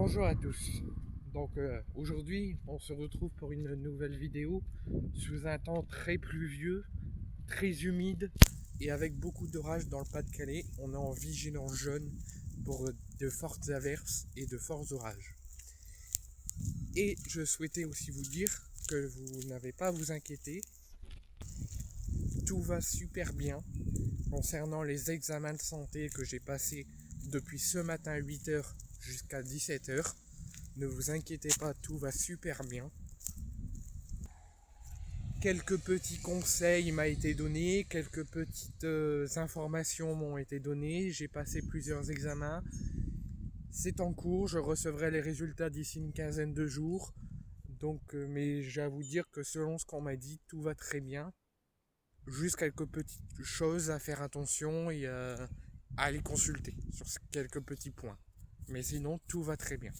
Bonjour à tous. Aujourd'hui, on se retrouve pour une nouvelle vidéo sous un temps très pluvieux, très humide et avec beaucoup d'orage dans le Pas-de-Calais. On est en vigilance jaune pour de fortes averses et de forts orages. Et je souhaitais aussi vous dire que vous n'avez pas à vous inquiéter. Tout va super bien concernant les examens de santé que j'ai passés depuis ce matin 8h jusqu'à 17h. Ne vous inquiétez pas, tout va super bien. Quelques petits conseils m'ont été donnés, quelques petites informations m'ont été données. J'ai passé plusieurs examens. C'est en cours, je recevrai les résultats d'ici une quinzaine de jours. Mais j'ai à vous dire que selon ce qu'on m'a dit, tout va très bien. Juste quelques petites choses à faire attention et à aller consulter sur quelques petits points. Mais sinon, tout va très bien.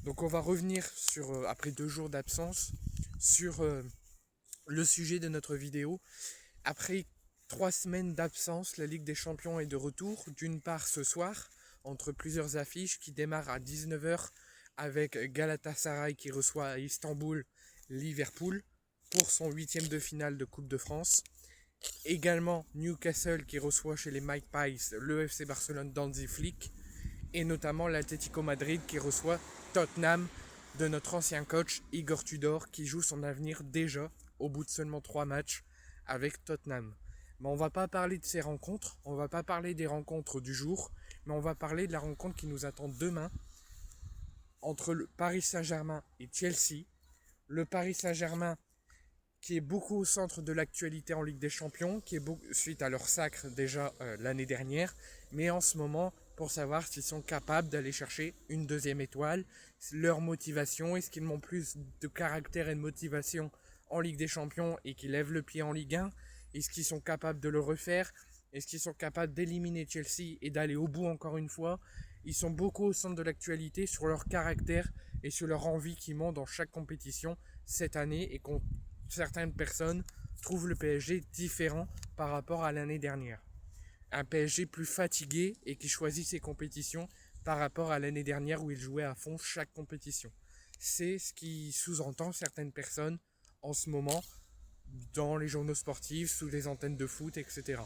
Donc on va revenir après 2 jours d'absence sur le sujet de notre vidéo. Après 3 semaines d'absence, la Ligue des Champions est de retour. D'une part ce soir, entre plusieurs affiches qui démarrent à 19h avec Galatasaray qui reçoit à Istanbul Liverpool pour son 8e de finale de Coupe de France. Également Newcastle qui reçoit chez les Magpies le FC Barcelone d'Hansi Flick. Et notamment l'Atlético Madrid qui reçoit Tottenham de notre ancien coach Igor Tudor qui joue son avenir déjà au bout de seulement 3 matchs avec Tottenham. Mais on va pas parler de ces rencontres, on va pas parler des rencontres du jour, mais on va parler de la rencontre qui nous attend demain entre le Paris Saint-Germain et Chelsea. Le Paris Saint-Germain qui est beaucoup au centre de l'actualité en Ligue des Champions, qui est suite à leur sacre déjà l'année dernière, mais en ce moment pour savoir s'ils sont capables d'aller chercher une deuxième étoile, leur motivation, est-ce qu'ils ont plus de caractère et de motivation en Ligue des Champions et qu'ils lèvent le pied en Ligue 1, est-ce qu'ils sont capables de le refaire, est-ce qu'ils sont capables d'éliminer Chelsea et d'aller au bout encore une fois. Ils sont beaucoup au centre de l'actualité sur leur caractère et sur leur envie qu'ils montent dans chaque compétition cette année et certaines personnes trouvent le PSG différent par rapport à l'année dernière. Un PSG plus fatigué et qui choisit ses compétitions par rapport à l'année dernière où il jouait à fond chaque compétition. C'est ce qui sous-entend certaines personnes en ce moment dans les journaux sportifs, sous les antennes de foot, etc.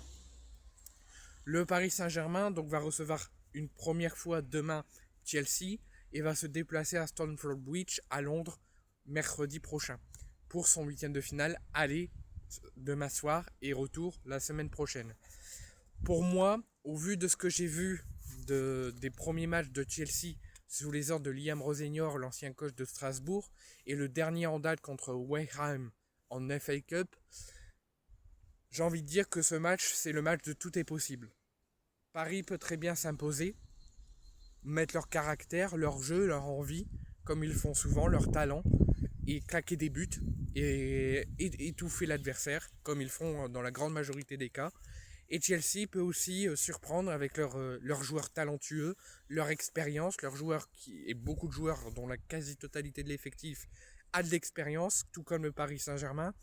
Le Paris Saint-Germain donc va recevoir une première fois demain Chelsea et va se déplacer à Stamford Bridge à Londres mercredi prochain pour son 8e de finale aller demain soir et retour la semaine prochaine. Pour moi, au vu de ce que j'ai vu des premiers matchs de Chelsea sous les ordres de Liam Rosenior, l'ancien coach de Strasbourg, et le dernier en date contre West Ham en FA Cup, j'ai envie de dire que ce match, c'est le match de tout est possible. Paris peut très bien s'imposer, mettre leur caractère, leur jeu, leur envie, comme ils font souvent, leur talent, et claquer des buts et étouffer l'adversaire, comme ils font dans la grande majorité des cas. Et Chelsea peut aussi surprendre avec leurs joueurs talentueux, leur expérience, leurs joueurs et beaucoup de joueurs dont la quasi-totalité de l'effectif a de l'expérience, tout comme le Paris Saint-Germain.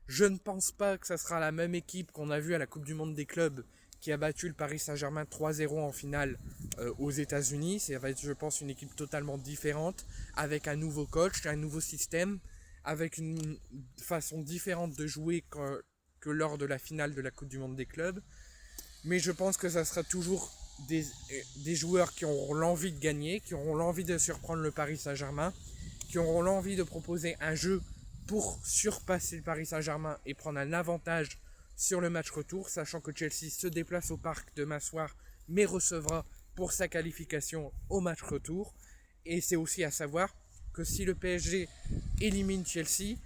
Je ne pense pas que ça sera la même équipe qu'on a vue à la Coupe du Monde des clubs qui a battu le Paris Saint-Germain 3-0 en finale aux États-Unis. Ça va être, je pense, une équipe totalement différente, avec un nouveau coach, un nouveau système, avec une façon différente de jouer que lors de la finale de la Coupe du Monde des clubs. Mais je pense que ça sera toujours des joueurs qui auront l'envie de gagner, qui auront l'envie de surprendre le Paris Saint-Germain, qui auront l'envie de proposer un jeu pour surpasser le Paris Saint-Germain et prendre un avantage sur le match retour, sachant que Chelsea se déplace au parc demain soir, mais recevra pour sa qualification au match retour. Et c'est aussi à savoir que si le PSG élimine Chelsea,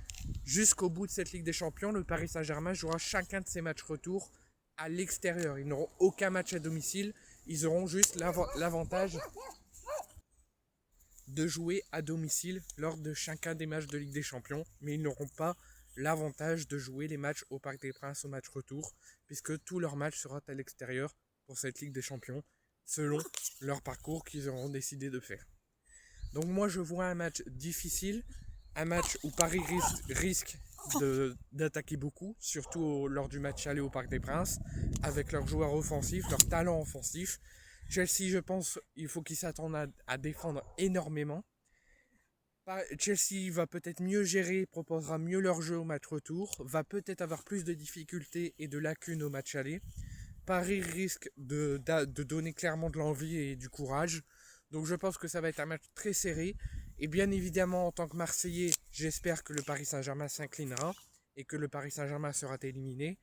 jusqu'au bout de cette Ligue des Champions, le Paris Saint-Germain jouera chacun de ses matchs retour à l'extérieur. Ils n'auront aucun match à domicile, ils auront juste l'avantage de jouer à domicile lors de chacun des matchs de Ligue des Champions, mais ils n'auront pas l'avantage de jouer les matchs au Parc des Princes au match retour, puisque tous leurs matchs seront à l'extérieur pour cette Ligue des Champions, selon leur parcours qu'ils auront décidé de faire. Donc moi je vois un match difficile, un match où Paris risque d'attaquer beaucoup, surtout lors du match aller au Parc des Princes, avec leurs joueurs offensifs, leur talent offensif. Chelsea, je pense, il faut qu'ils s'attendent à défendre énormément. Chelsea va peut-être mieux gérer, proposera mieux leur jeu au match retour, va peut-être avoir plus de difficultés et de lacunes au match aller. Paris risque de donner clairement de l'envie et du courage. Donc je pense que ça va être un match très serré. Et bien évidemment, en tant que Marseillais, j'espère que le Paris Saint-Germain s'inclinera et que le Paris Saint-Germain sera éliminé.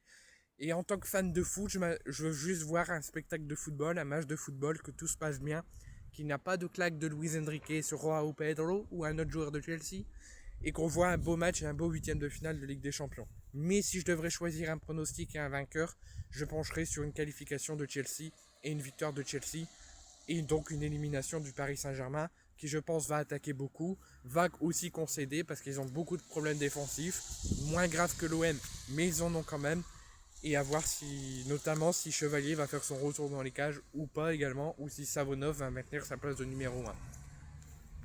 Et en tant que fan de foot, je veux juste voir un spectacle de football, un match de football, que tout se passe bien, qu'il n'y a pas de claque de Luis Enrique sur Joao Pedro ou un autre joueur de Chelsea, et qu'on voit un beau match et un beau huitième de finale de Ligue des Champions. Mais si je devrais choisir un pronostic et un vainqueur, je pencherai sur une qualification de Chelsea et une victoire de Chelsea, et donc une élimination du Paris Saint-Germain, qui je pense va attaquer beaucoup, va aussi concéder parce qu'ils ont beaucoup de problèmes défensifs, moins graves que l'OM, mais ils en ont quand même. Et à voir si, notamment si Chevalier va faire son retour dans les cages ou pas également, ou si Savonov va maintenir sa place de numéro 1.